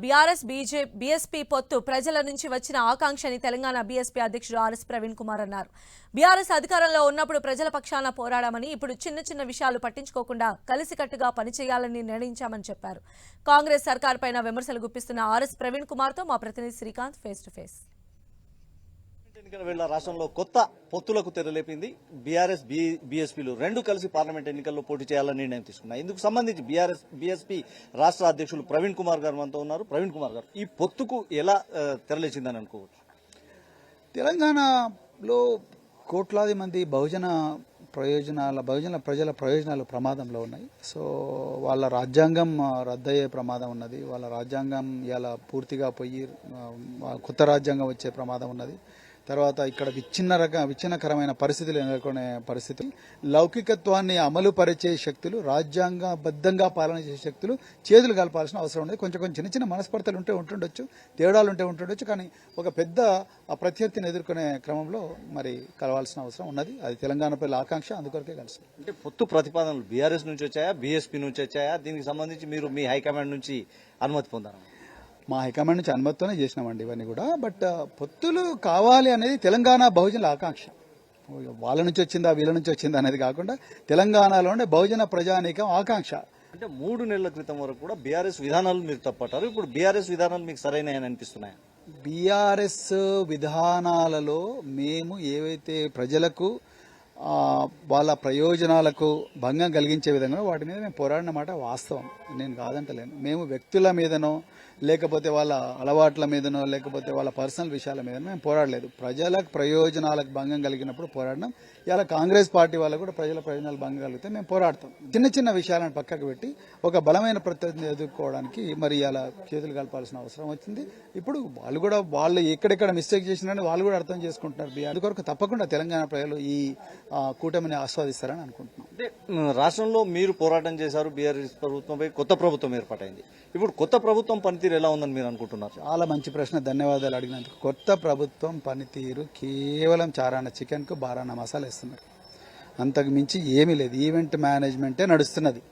BRS BSP పొత్తు ప్రజల నుంచి వచ్చిన ఆకాంక్షని తెలంగాణ బీఎస్పీ అధ్యక్షుడు ఆర్ఎస్ ప్రవీణ్ కుమార్ అన్నారు. బీఆర్ఎస్ అధికారంలో ఉన్నప్పుడు ప్రజల పక్షాన పోరాడామని, ఇప్పుడు చిన్న చిన్న విషయాలు పట్టించుకోకుండా కలిసికట్టుగా పనిచేయాలని నిర్ణయించామని చెప్పారు. కాంగ్రెస్ సర్కార్ పైన విమర్శలు గుప్పిస్తున్న ఆర్ఎస్ ప్రవీణ్ కుమార్ తో మా ప్రతినిధి శ్రీకాంత్ ఫేస్ టు ఫేస్. ఎన్నికల వేళ రాష్ట్రంలో కొత్త పొత్తులకు తెరలేపింది. బీఆర్ఎస్ బీఎస్పీలు రెండు కలిసి పార్లమెంట్ ఎన్నికల్లో పోటీ చేయాలని నిర్ణయం తీసుకున్నాయి. ఇందుకు సంబంధించి బీఆర్ఎస్ బీఎస్పీ రాష్ట్ర అధ్యక్షులు ప్రవీణ్ కుమార్ గారు మనతో ఉన్నారు. ప్రవీణ్ కుమార్ గారు, ఈ పొత్తుకు ఎలా తెరలేచిందని అనుకోవచ్చు? తెలంగాణలో కోట్లాది మంది బహుజన ప్రజల ప్రయోజనాలు ప్రమాదంలో ఉన్నాయి. సో వాళ్ళ రాజ్యాంగం రద్దయ్యే ప్రమాదం ఉన్నది. వాళ్ళ రాజ్యాంగం ఇలా పూర్తిగా పోయి కొత్త రాజ్యాంగం వచ్చే ప్రమాదం ఉన్నది. తర్వాత ఇక్కడ విచ్ఛిన్నకరమైన పరిస్థితులు ఎదుర్కొనే పరిస్థితి, లౌకికత్వాన్ని అమలు పరిచే శక్తులు, రాజ్యాంగబద్ధంగా పాలన చేసే శక్తులు చేతులు కలపాల్సిన అవసరం ఉంది. కొంచెం చిన్న చిన్న మనస్పర్ధలు ఉంటుండొచ్చు, తేడాలు ఉంటుండొచ్చు, కానీ ఒక పెద్ద ప్రత్యర్థిని ఎదుర్కొనే క్రమంలో మరి కలవాల్సిన అవసరం ఉన్నది. అది తెలంగాణ ప్రజల ఆకాంక్ష, అందుకొరకే కలిసి. అంటే పొత్తు ప్రతిపాదనలు బీఆర్ఎస్ నుంచి వచ్చాయా, బీఎస్పీ నుంచి వచ్చాయా? దీనికి సంబంధించి మీరు మీ హైకమాండ్ నుంచి అనుమతి పొందారా? మా హైకమాండ్ నుంచి అనుమతితోనే చేసినామండి ఇవన్నీ కూడా. బట్ పొత్తులు కావాలి అనేది తెలంగాణ బహుజనుల ఆకాంక్ష. వాళ్ళ నుంచి వచ్చిందా వీళ్ళ నుంచి వచ్చిందా అనేది కాకుండా తెలంగాణలోనే బహుజన ప్రజానీకం ఆకాంక్ష. అంటే 3 నెలల క్రితం వరకు కూడా బీఆర్ఎస్ విధానాలు మీరు తప్పట్టారు. ఇప్పుడు బీఆర్ఎస్ విధానాలు మీకు సరైనని అనిపిస్తున్నాయా? బీఆర్ఎస్ విధానాలలో మేము ఏవైతే ప్రజలకు వాళ్ళ ప్రయోజనాలకు భంగం కలిగించే విధంగా వాటి మీద మేము పోరాడిన మాట వాస్తవం, నేను కాదంటలేను. మేము వ్యక్తుల మీదనో లేకపోతే వాళ్ళ అలవాట్ల మీదనో లేకపోతే వాళ్ళ పర్సనల్ విషయాల మీదనో మేము పోరాడలేదు. ప్రజలకు ప్రయోజనాలకు భంగం కలిగినప్పుడు పోరాడినాం. ఇలా కాంగ్రెస్ పార్టీ వాళ్ళకు కూడా ప్రజల ప్రయోజనాలు భంగం కలిగితే మేము పోరాడతాం. చిన్న చిన్న విషయాలను పక్కకు పెట్టి ఒక బలమైన ప్రత్యర్థిని ఎదుర్కోవడానికి మరి ఇలా చేతులు కలపాల్సిన అవసరం వచ్చింది. ఇప్పుడు వాళ్ళు ఎక్కడెక్కడ మిస్టేక్ చేసినారని వాళ్ళు కూడా అర్థం చేసుకుంటున్నారు. అందుకొరకు తప్పకుండా తెలంగాణ ప్రజలు ఈ కూటమిని ఆస్వాదిస్తారని అనుకుంటున్నాం. అంటే రాష్ట్రంలో మీరు పోరాటం చేశారు, బీఆర్ఎస్ ప్రభుత్వంపై కొత్త ప్రభుత్వం ఏర్పాటైంది. ఇప్పుడు కొత్త ప్రభుత్వం పనితీరు ఎలా ఉందని మీరు అనుకుంటున్నారు? చాలా మంచి ప్రశ్న, ధన్యవాదాలు అడిగినందుకు. కొత్త ప్రభుత్వం పనితీరు కేవలం చారాన చికెన్కు బారాన మసాలా ఇస్తున్నారు, అంతకు మించి ఏమీ లేదు. ఈవెంట్ మేనేజ్మెంటే నడుస్తున్నది.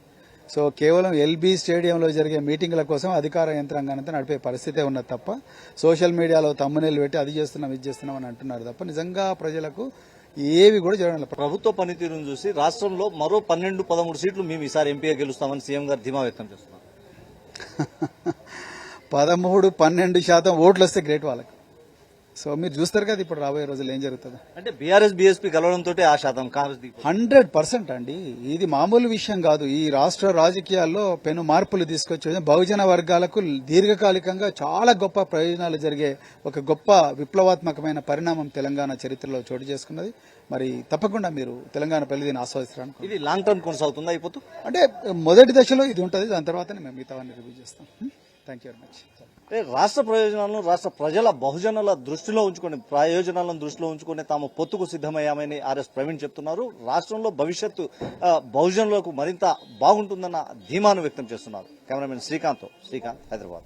సో కేవలం ఎల్బీ స్టేడియంలో జరిగే మీటింగ్ల కోసం అధికార యంత్రాంగానంతా నడిపే పరిస్థితే ఉన్నది తప్ప సోషల్ మీడియాలో తమ్మునేలు పెట్టి అది చేస్తున్నాం ఇది చేస్తున్నాం అని అంటున్నారు తప్ప నిజంగా ప్రజలకు ఏవి కూడా జరగడం లేదు. ప్రభుత్వ పనితీరును చూసి రాష్ట్రంలో మరో 12-13 సీట్లు మేము ఈసారి ఎంపీగా గెలుస్తామని సీఎం గారు ధీమా వ్యక్తం చేస్తున్నారు. 13-12% ఓట్లు వస్తే గ్రేట్ వాళ్ళకి. సో మీరు చూస్తారు కదా ఇప్పుడు రాబోయే రోజులు ఏం జరుగుతుందో. అంటే బీఆర్ఎస్ బీఎస్పీ కలవడంతో ఆ శాతం కాంగ్రెస్ 100% అండి. ఇది మామూలు విషయం కాదు. ఈ రాష్ట్ర రాజకీయాల్లో పెను మార్పులు తీసుకొచ్చే బహుజన వర్గాలకు దీర్ఘకాలికంగా చాలా గొప్ప ప్రయోజనాలు జరిగే ఒక గొప్ప విప్లవాత్మకమైన పరిణామం తెలంగాణ చరిత్రలో చోటు చేసుకున్నది. మరి తప్పకుండా మీరు తెలంగాణ ప్రజలు దీన్ని ఆస్వాదిస్తారు. ఇది లాంగ్ టర్మ్ కొనసాగుతుందా అయిపోతూ? అంటే మొదటి దశలో ఇది ఉంటుంది, దాని తర్వాతనే మేము మిగతావన్నీ రివ్యూ చేస్తాం. Thank you very much. రాష్ట్ర ప్రయోజనాలను రాష్ట్ర ప్రజల ప్రయోజనాలను దృష్టిలో ఉంచుకుని తాము పొత్తుకు సిద్దమయ్యామని ఆర్ఎస్ ప్రవీణ్ చెప్తున్నారు. రాష్ట్రంలో భవిష్యత్తు బహుజనులకు మరింత బాగుంటుందన్న ధీమాను వ్యక్తం చేస్తున్నారు. కెమెరామెన్ శ్రీకాంత్, హైదరాబాద్.